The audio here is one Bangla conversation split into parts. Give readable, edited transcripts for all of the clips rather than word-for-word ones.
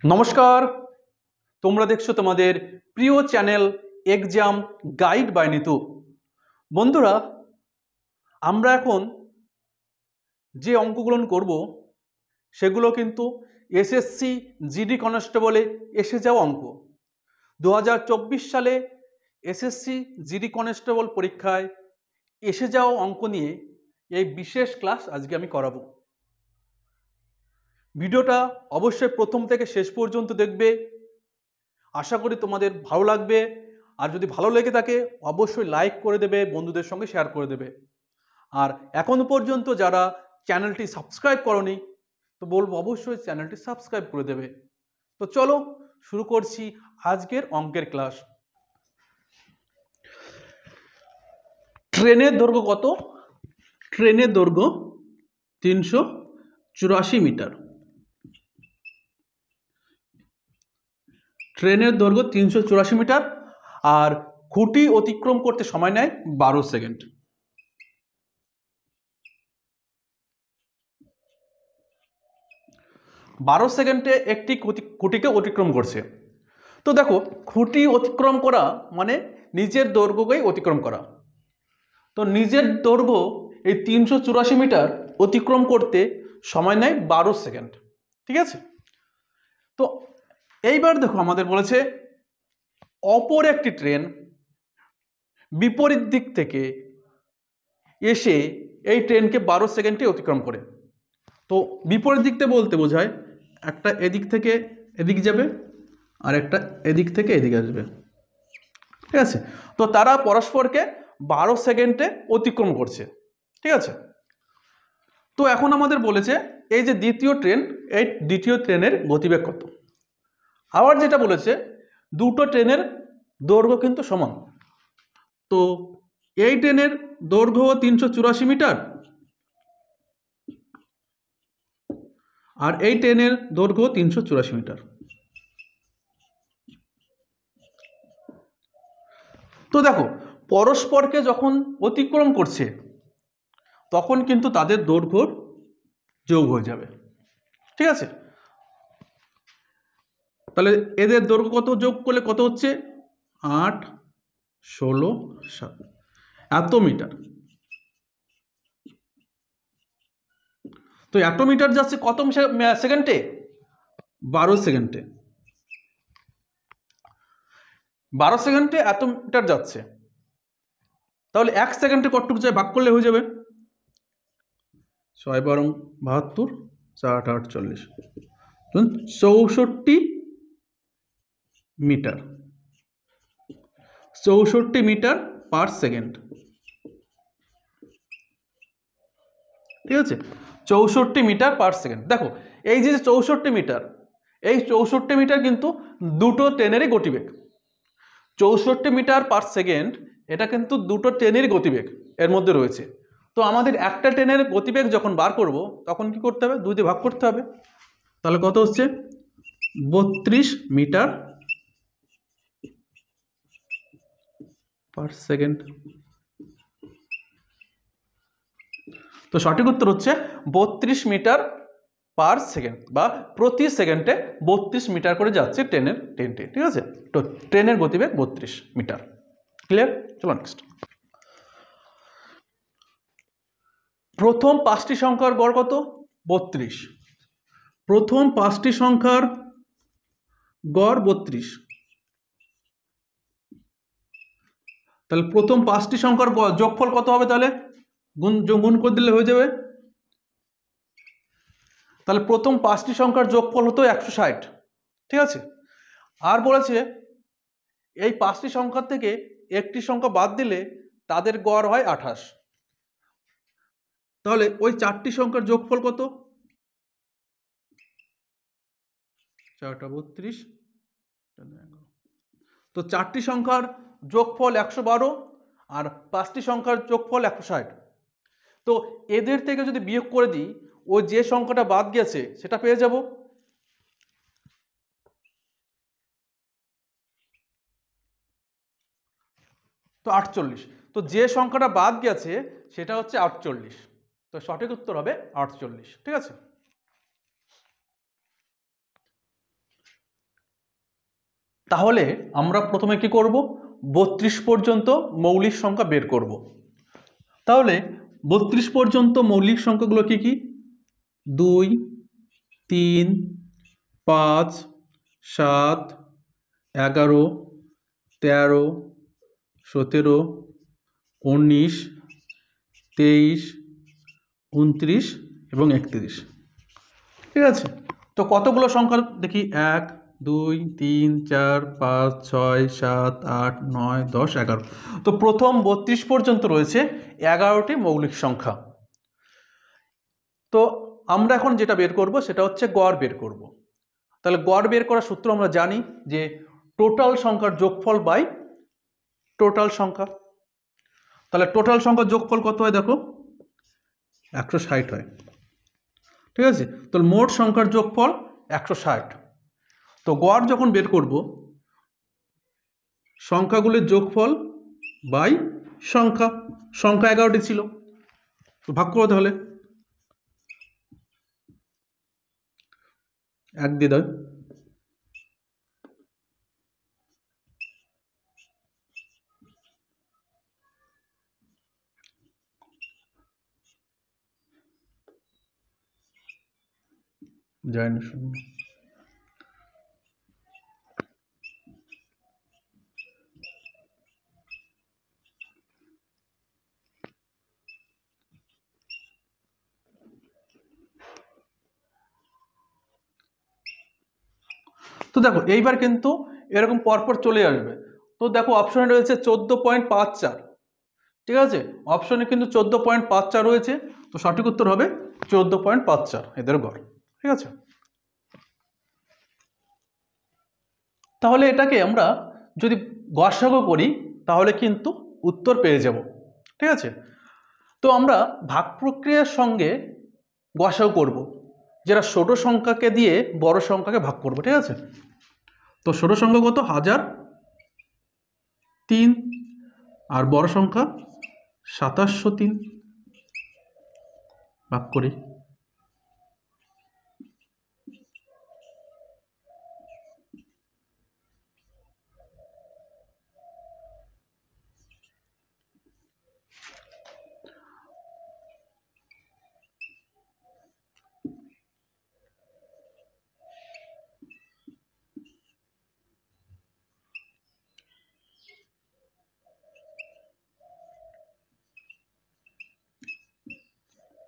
নমস্কার, তোমরা দেখছো তোমাদের প্রিয় channel exam guide by Nitu. বন্ধুরা, আমরা এখন যে অঙ্কগুলো করব সেগুলো কিন্তু এসএসসি জিডি কনস্টেবলে এসে যাওয়া অঙ্ক। 2024 সালে এসএসসি জিডি কনস্টেবল পরীক্ষায় এসে যাওয়া অঙ্ক নিয়ে এই বিশেষ ক্লাস আজকে আমি করাবো। ভিডিওটা অবশ্যই প্রথম থেকে শেষ পর্যন্ত দেখবে, আশা করি তোমাদের ভালো লাগবে। আর যদি ভালো লেগে থাকে অবশ্যই লাইক করে দেবে, বন্ধুদের সঙ্গে শেয়ার করে দেবে। আর এখনো পর্যন্ত যারা চ্যানেলটি সাবস্ক্রাইব করনি তো বলবো অবশ্যই চ্যানেলটি সাবস্ক্রাইব করে দেবে। তো চলো শুরু করছি আজকের অঙ্কের ক্লাস। ট্রেনের দৈর্ঘ্য কত? ট্রেনের দৈর্ঘ্য 384 মিটার। ট্রেনের দৈর্ঘ্য 384 মিটার আর খুঁটি অতিক্রম করতে সময় নেয় 12 সেকেন্ড। বারো সেকেন্ডে একটি খুঁটিকে অতিক্রম করছে। তো দেখো, খুঁটি অতিক্রম করা মানে নিজের দৈর্ঘ্যকেই অতিক্রম করা। তো নিজের দৈর্ঘ্য এই 384 মিটার অতিক্রম করতে সময় নেয় 12 সেকেন্ড। ঠিক আছে, তো এইবার দেখো আমাদের বলেছে অপর একটি ট্রেন বিপরীত দিক থেকে এসে এই ট্রেনকে 12 সেকেন্ডে অতিক্রম করে। তো বিপরীত দিকতে বলতে বোঝায় একটা এদিক থেকে এদিক যাবে আর একটা এদিক থেকে এদিকে আসবে। ঠিক আছে, তো তারা পরস্পরকে 12 সেকেন্ডে অতিক্রম করছে। ঠিক আছে, তো এখন আমাদের বলেছে এই যে দ্বিতীয় ট্রেন, এই দ্বিতীয় ট্রেনের গতিবেগ কত। আবার যেটা বলেছে দুটো ট্রেনের দৈর্ঘ্য কিন্তু সমান। তো এই ট্রেনের দৈর্ঘ্য 384 মিটার আর এই ট্রেনের দৈর্ঘ্য 384 মিটার। তো দেখো, পরস্পরকে যখন অতিক্রম করছে তখন কিন্তু তাদের দৈর্ঘ্য যোগ হয়ে যাবে। ঠিক আছে, তাহলে এদের দৈর্ঘ্য কত যোগ করলে কত হচ্ছে? 8, 16, 7 এত মিটার। তো এত মিটার যাচ্ছে কত সেকেন্ডে? 12 সেকেন্ডে। 12 সেকেন্ডে এত মিটার যাচ্ছে, তাহলে 1 সেকেন্ডে কতটুকু যায় ভাগ করলে হয়ে যাবে 6 12 72, 4 8 40, 64 মিটার। 64 metre per second. ঠিক আছে, 64 মিটার পার সেকেন্ড। দেখো এই যে 64 মিটার, এই 64 মিটার কিন্তু দুটো ট্রেনেরই গতিবেগ। 64 মিটার পার সেকেন্ড এটা কিন্তু দুটো ট্রেনেরই গতিবেগ এর মধ্যে রয়েছে। তো আমাদের একটা ট্রেনের গতিবেগ যখন বার করব তখন কি করতে হবে? 2 দিয়ে ভাগ করতে হবে। তাহলে কত হচ্ছে? 32 মিটার পার সেকেন্ড। তো সঠিক উত্তর হচ্ছে 32 মিটার পার সেকেন্ড, বা প্রতি সেকেন্ডে 32 মিটার করে যাচ্ছে ট্রেনটি। ঠিক আছে, তো ট্রেনের গতিবেগ 32 মিটার। ক্লিয়ার? চলো নেক্সট। প্রথম 5টি সংখ্যার গড় কত? 32। প্রথম 5টি সংখ্যার গড় 32। তাহলে প্রথম 5টি সংখ্যার যোগফল কত হবে? তাহলে গুণ করে দিলে হয়ে যাবে। তাহলে প্রথম 5টি সংখ্যার যোগফল হতো 160। ঠিক আছে, আর বলেছে এই 5টি সংখ্যা থেকে একটি সংখ্যা বাদ দিলে তাদের গড় হয় 28। তাহলে ওই 4টি সংখ্যার যোগফল কত? 4 32। তো 4টি সংখ্যার যোগফল 112 আর 5টি সংখ্যার যোগফল 160। তো এদের থেকে যদি বিয়োগ করে দিই ও যে সংখ্যাটা বাদ গেছে সেটা পেয়ে যাব। তো 48। তো যে সংখ্যাটা বাদ গেছে সেটা হচ্ছে 48। তো সঠিক উত্তর হবে 48। ঠিক আছে, তাহলে আমরা প্রথমে কি করব, 32 পর্যন্ত মৌলিক সংখ্যা বের করব। তাহলে 32 পর্যন্ত মৌলিক সংখ্যাগুলো কি কি? 2, 3, 5, 7, 11, 13, 17, 19, 23, 29 এবং 31। ঠিক আছে, তো কতগুলো সংখ্যা দেখি? 1, 2, 3, 4, 5, 6, 7, 8, 9, 10, 11। তো প্রথম 32 পর্যন্ত রয়েছে 11টি মৌলিক সংখ্যা। তো আমরা এখন যেটা বের করব সেটা হচ্ছে গড় বের করব। তাহলে গড় বের করার সূত্র আমরা জানি যে টোটাল সংখ্যার যোগফল বাই টোটাল সংখ্যা। তাহলে টোটাল সংখ্যার যোগফল কত হয়? দেখো 160 হয়। ঠিক আছে, তাহলে মোট সংখ্যার যোগফল 160। তো গড় যখন বের করব, সংখ্যাগুলির যোগফল বাই সংখ্যা। সংখ্যা 11টি ছিল, তো ভাগ করো তাহলে 1 দিয়ে দাও। যায় না শূন্য। তো দেখো এইবার কিন্তু এরকম পরপর চলে আসবে। তো দেখো অপশনে রয়েছে 14.54। ঠিক আছে, অপশনে কিন্তু 14.54 রয়েছে। তো সঠিক উত্তর হবে 14.54 এদের গড়। ঠিক আছে, তাহলে এটাকে আমরা যদি গসাগু করি তাহলে কিন্তু উত্তর পেয়ে যাব। ঠিক আছে, তো আমরা ভাগ প্রক্রিয়ার সঙ্গে গসাগু করব, যেটা ছোট সংখ্যাকে দিয়ে বড় সংখ্যাকে ভাগ করব। ঠিক আছে, তো ছোট সংখ্যা কত? 1003, আর বড় সংখ্যা 2703। ভাগ করি।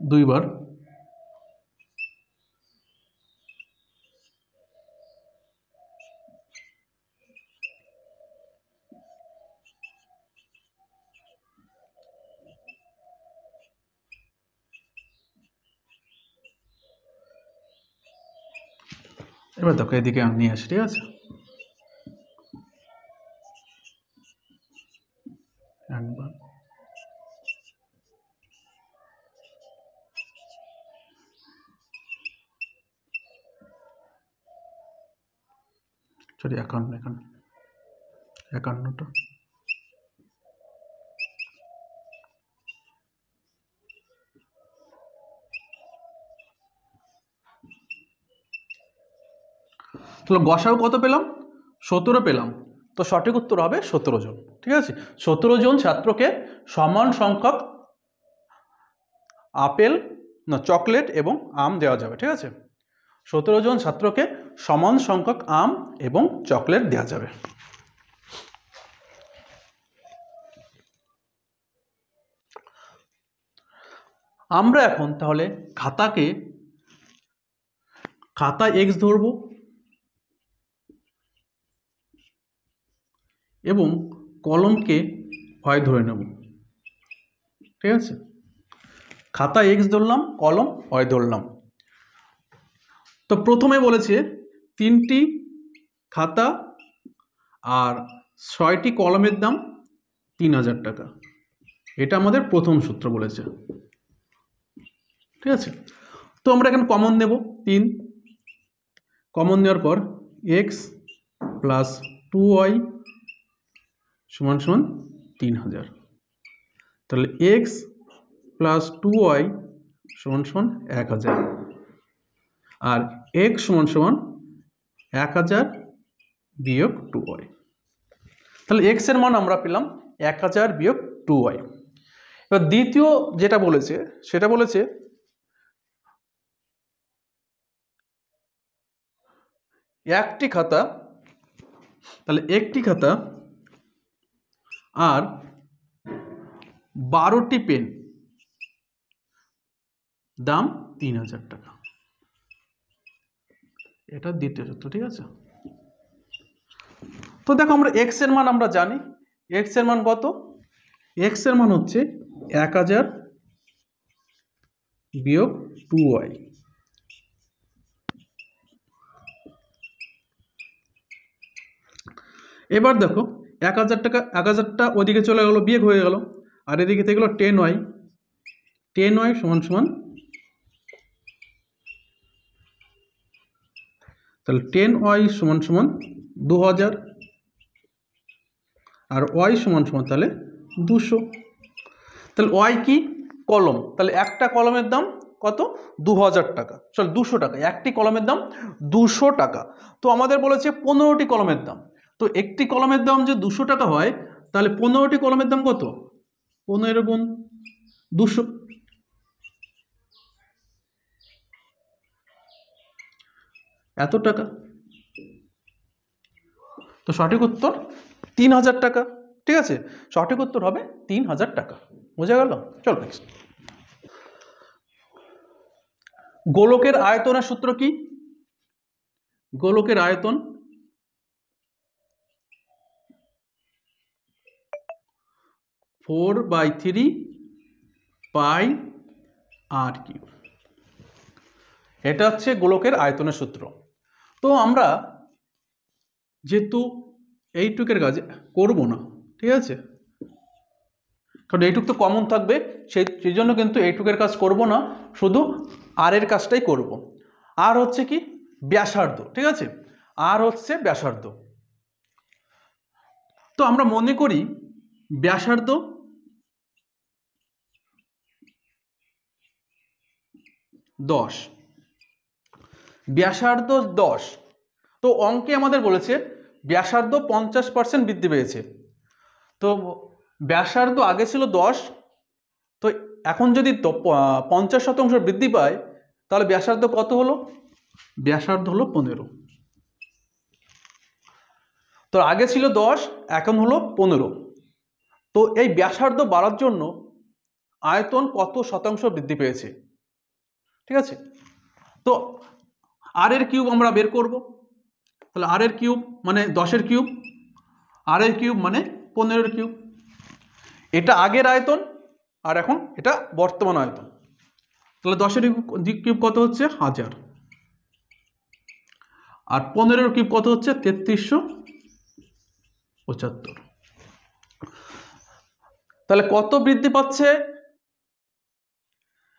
দুইবার। এবার দেখো এদিকে আমি নিয়ে আসি। ঠিক আছে, একবার, সরি 51টা। তাহলে গসাগু কত পেলাম? 17 পেলাম। তো সঠিক উত্তর হবে 17 জন। ঠিক আছে, 17 জন ছাত্রকে সমান সংখ্যক আপেল না চকলেট এবং আম দেওয়া যাবে। ঠিক আছে, 17 জন ছাত্রকে সমান সংখ্যক আম এবং চকলেট দেওয়া যাবে। আমরা এখন তাহলে খাতা এক্স ধরব এবং কলমকে হয় ধরে নেব। ঠিক আছে, খাতা এক্স ধরলাম, কলম হয় ধরলাম। তো প্রথমে বলেছে 3টি খাতা আর 6টি কলমের দাম 3000 টাকা। এটা আমাদের প্রথম সূত্র বলেছে। ঠিক আছে, তো আমরা এখানে কমন নেব 3। কমন নেওয়ার পর এক্স প্লাস 2y সমান সমান 3000। তাহলে এক্স প্লাস 2y সমান সমান 1000, আর এক্স সমান সমান 1000 বিয়োগ 2y। তাহলে x এর মান আমরা পেলাম 1000 বিয়োগ 2y। এবার দ্বিতীয় যেটা বলেছে সেটা বলেছে একটি খাতা, তাহলে একটি খাতা আর 12টি পেন, দাম 3000 টাকা। এটা দ্বিতীয় সূত্র, ঠিক আছে। তো দেখো আমরা x এর মান আমরা জানি, x এর মান কত? x এর মান হচ্ছে 1000 বিয়োগ 2y। এবার দেখো 1000 টাকা, 1000টা ওদিকে চলে গেল, বিয়োগ হয়ে গেল, আর এদিকে থেকে গেল 10y। 10y সমান সমান, তাহলে 10y সমান সমান 2000, আর y সমান সমান তাহলে 200। তাহলে y কি? কলম। তাহলে একটা কলমের দাম কত? 2000 টাকা, সরি 200 টাকা। একটি কলমের দাম 200 টাকা। তো আমাদের বলেছে 15টি কলমের দাম। তো একটি কলমের দাম যে 200 টাকা হয়, তাহলে 15টি কলমের দাম কত? 15 গুণ 200, এত টাকা। তো সঠিক উত্তর 3000 টাকা, ঠিক আছে। সঠিক উত্তর হবে 3000 টাকা। বোঝা গেল? চলো নেক্সট। গোলকের আয়তনের সূত্র কি? গোলকের আয়তন (4/3 পাই r কিউব)। এটা হচ্ছে গোলকের আয়তনের সূত্র। তো আমরা যেহেতু এইটুকের কাজ করব না, ঠিক আছে, কারণ এইটুক তো কমন থাকবে, সেই জন্য কিন্তু এইটুকের কাজ করব না, শুধু আর এর কাজটাই করব। আর হচ্ছে কি? ব্যাসার্ধ, ঠিক আছে। আর হচ্ছে ব্যাসার্ধ। তো আমরা মনে করি ব্যাসার্ধ 10, ব্যাসার্ধ 10। তো অঙ্কে আমাদের বলেছে ব্যাসার্ধ 50% বৃদ্ধি পেয়েছে। তো ব্যাসার্ধ আগে ছিল 10, তো এখন যদি 50% বৃদ্ধি পায়, তাহলে ব্যাসার্ধ কত হলো? ব্যাসার্ধ হলো 15। তো আগে ছিল 10, এখন হলো 15। তো এই ব্যাসার্ধ বাড়ার জন্য আয়তন কত শতাংশ বৃদ্ধি পেয়েছে, ঠিক আছে। তো আর এর কিউব আমরা বের করব। তাহলে আর এর কিউব মানে 10-এর কিউব, আর এর কিউব মানে 15-এর কিউব। এটা আগের আয়তন, আর এখন এটা বর্তমান আয়তন। তাহলে 10-এর কিউব কত হচ্ছে? 1000, আর 15-এর কিউব কত হচ্ছে? 3375। তাহলে কত বৃদ্ধি পাচ্ছে?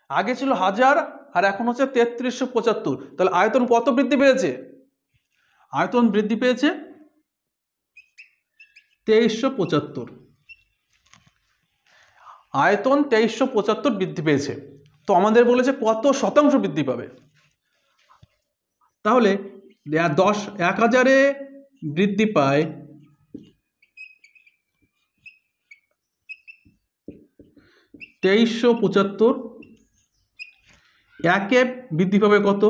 আগে ছিল 1000, আর এখন হচ্ছে 3375। তাহলে আয়তন কত বৃদ্ধি পেয়েছে? আয়তন বৃদ্ধি পেয়েছে 2375। আয়তন 2375 বৃদ্ধি পেয়েছে। তো আমাদের বলেছে কত শতাংশ বৃদ্ধি পাবে। তাহলে 1000-এ বৃদ্ধি পায় 2375, একে বৃদ্ধি পাবে কত?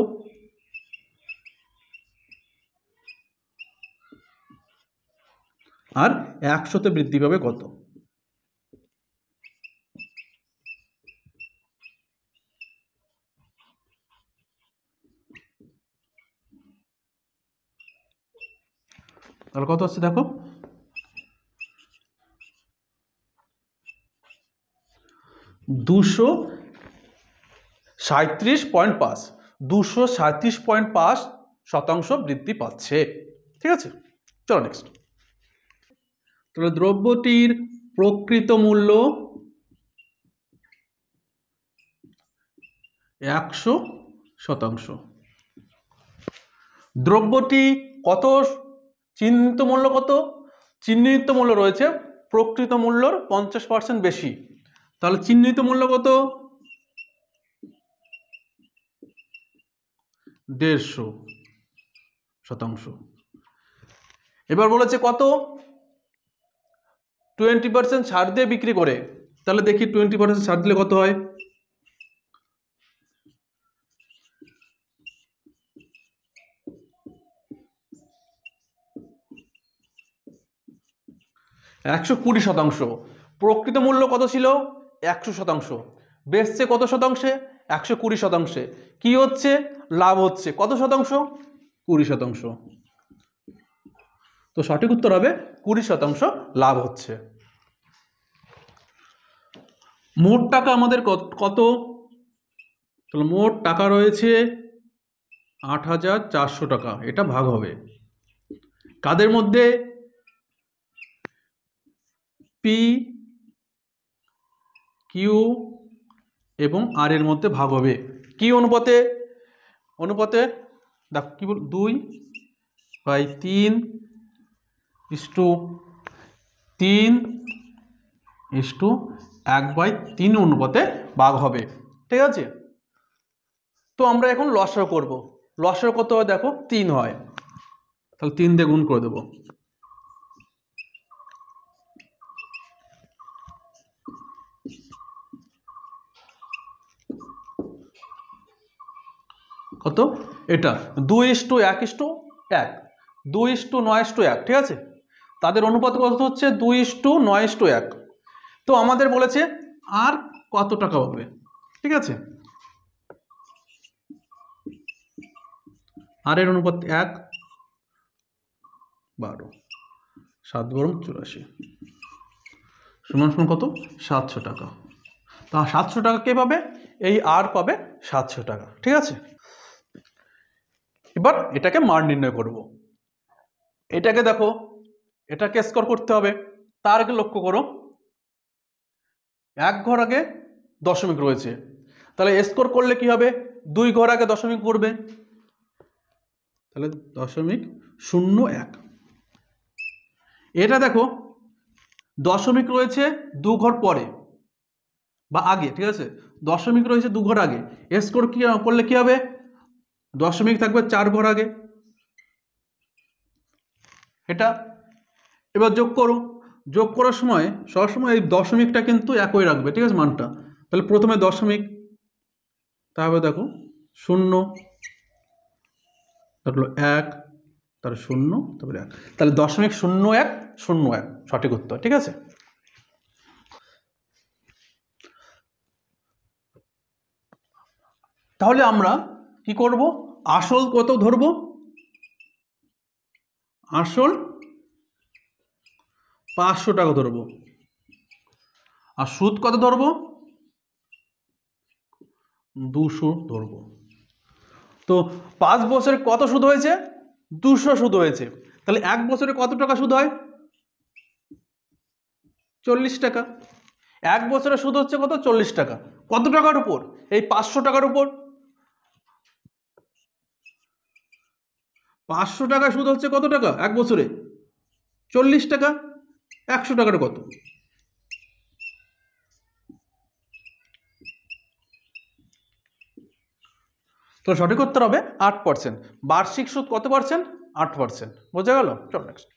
আর 100-তে বৃদ্ধি পাবে কত? তাহলে কত হচ্ছে দেখো, 237.5, 237.5 শতাংশ বৃদ্ধি পাচ্ছে, ঠিক আছে। চলো নেক্সট। তাহলে দ্রব্যটির প্রকৃত মূল্য 100%। দ্রব্যটি কত? চিহ্নিত মূল্য কত? চিহ্নিত মূল্য রয়েছে প্রকৃত মূল্যর 50% বেশি। তাহলে চিহ্নিত মূল্য কত? 150%। এবার বলেছে কত, 20% ছাড় দিয়ে বিক্রি করে। তাহলে দেখি 20% ছাড় দিলে কত হয়। একশো 20%। প্রকৃত মূল্য কত ছিল, 100%। বেচছে কত শতাংশে, 120%। কি হচ্ছে, লাভ হচ্ছে কত শতাংশ, 20%। তো সঠিক উত্তর হবে 20% লাভ হচ্ছে। মোট টাকা আমাদের কত, তাহলে মোট টাকা রয়েছে 8,400 টাকা। এটা ভাগ হবে কাদের মধ্যে, পি, কিউ এবং আর এর মধ্যে ভাগ হবে। কি অনুপাতে, দেখ কি বল, 2/3:1/3 অনুপাতে ভাগ হবে। ঠিক আছে, তো আমরা এখন লসাগু করব। লসাগু কত হয় দেখো, 3 হয়, তাহলে 3 দিয়ে গুণ করে দেবো। কত, এটা 2:1:1, 2:9:1। ঠিক আছে, তাদের অনুপাত কত হচ্ছে 2:9:1। তো আমাদের বলেছে আর কত টাকা হবে। ঠিক আছে, আর এর অনুপাত 1, 12, 7 বরং 84 সমান সমান কত, 700 টাকা। তা 700 টাকা কে পাবে, এই আর পাবে 700 টাকা। ঠিক আছে, এবার এটাকে মান নির্ণয় করব। এটাকে দেখো, এটাকে স্কোর করতে হবে। তার আগে লক্ষ্য করো, এক ঘর আগে দশমিক রয়েছে, তাহলে স্কোর করলে কি হবে, 2 ঘর আগে দশমিক পড়বে, তাহলে 0.01। এটা দেখো দশমিক রয়েছে 2 ঘর পরে বা আগে। ঠিক আছে, দশমিক রয়েছে 2 ঘর আগে, স্কোর কি করলে কি হবে, দশমিক থাকবে 4 ঘর আগে। এটা এবার যোগ করো, যোগ করার সময় সবসময় এই দশমিকটা কিন্তু একই রাখবে। ঠিক আছে, মানটা, তাহলে প্রথমে দশমিক, তারপরে দেখো 0, তারপর 1, তারপরে 0, তারপরে 1, তাহলে 0.0101 সঠিক উত্তর। ঠিক আছে, তাহলে আমরা কি করব, আসল কত ধরবো, আসল 500 টাকা ধরবো, আর সুদ কত ধরবো, 200 ধরবো। তো 5 বছরে কত সুদ হয়েছে, 200 সুদ হয়েছে। তাহলে 1 বছরে কত টাকা সুদ হয়, 40 টাকা। 1 বছরে সুদ হচ্ছে কত, 40 টাকা। কত টাকার উপর, এই 500 টাকার উপর। 500 টাকা সুদ হচ্ছে কত টাকা 1 বছরে, 40 টাকা। 100 টাকার কত, তো সঠিক উত্তর হবে 8%। বার্ষিক সুদ কত পার্সেন্ট, 8%। বোঝা গেল, চল নেক্সট।